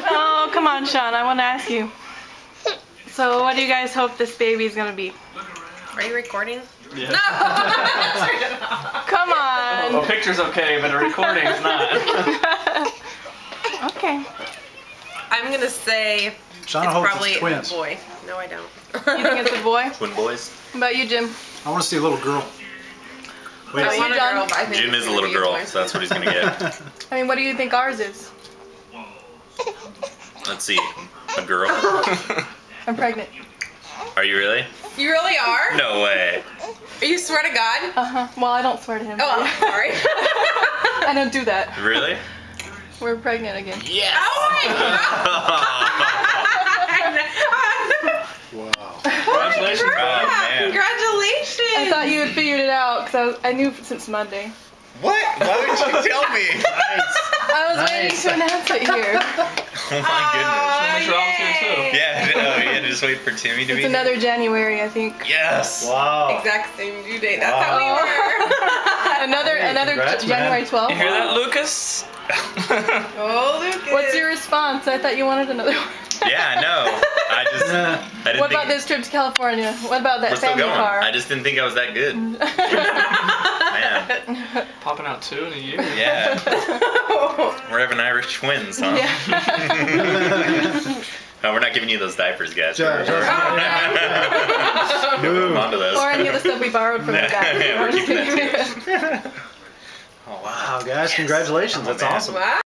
Oh, come on, Sean. I want to ask you. So, what do you guys hope this baby is gonna be? Are you recording? Yeah. No! Come on. A picture's okay, but a recording's not. Okay. I'm gonna say Sean it's hopes probably it's twins. a boy. No, I don't. You think it's a boy? Twin boys. What about you, Jim? I want to see a little girl. Wait, I you, want a John? girl, but I think Jim it's is a gonna little be girl, boy. so that's what he's gonna get. I mean, what do you think ours is? Let's see. A girl. I'm pregnant. Are you really? You really are? No way. Are you swear to God? Uh-huh. Well, I don't swear to him. Oh, I'm sorry. I don't do that. Really? We're pregnant again. Yes. Oh my God! wow. Congratulations, Oh, man. Congratulations! I thought you had figured it out because I knew since Monday. What? Why would you tell me? I was waiting to announce it here. Oh my Mr. Robin's here too. goodness. Yeah. Oh, you had to just wait for Timmy to It's be. another January, I think. Yes. Wow. Exact same due date. That's how we Wow. were. Another congrats, January man. 12th. You hear that, Lucas? Oh, Lucas. What's your response? I thought you wanted another one. Yeah, I know. I didn't What think. about this trip to California? What about that We're still family going. car? I just didn't think I was that good. Man. Popping out 2 in a year. Yeah. We're having Irish twins, huh? Yeah. No, we're not giving you those diapers, guys. Sure, We're- sure. We're on to those. Or any of the stuff we borrowed from the guys. Yeah, we're keeping that Oh, wow, guys. Congratulations. Oh, That's man. awesome. Wow.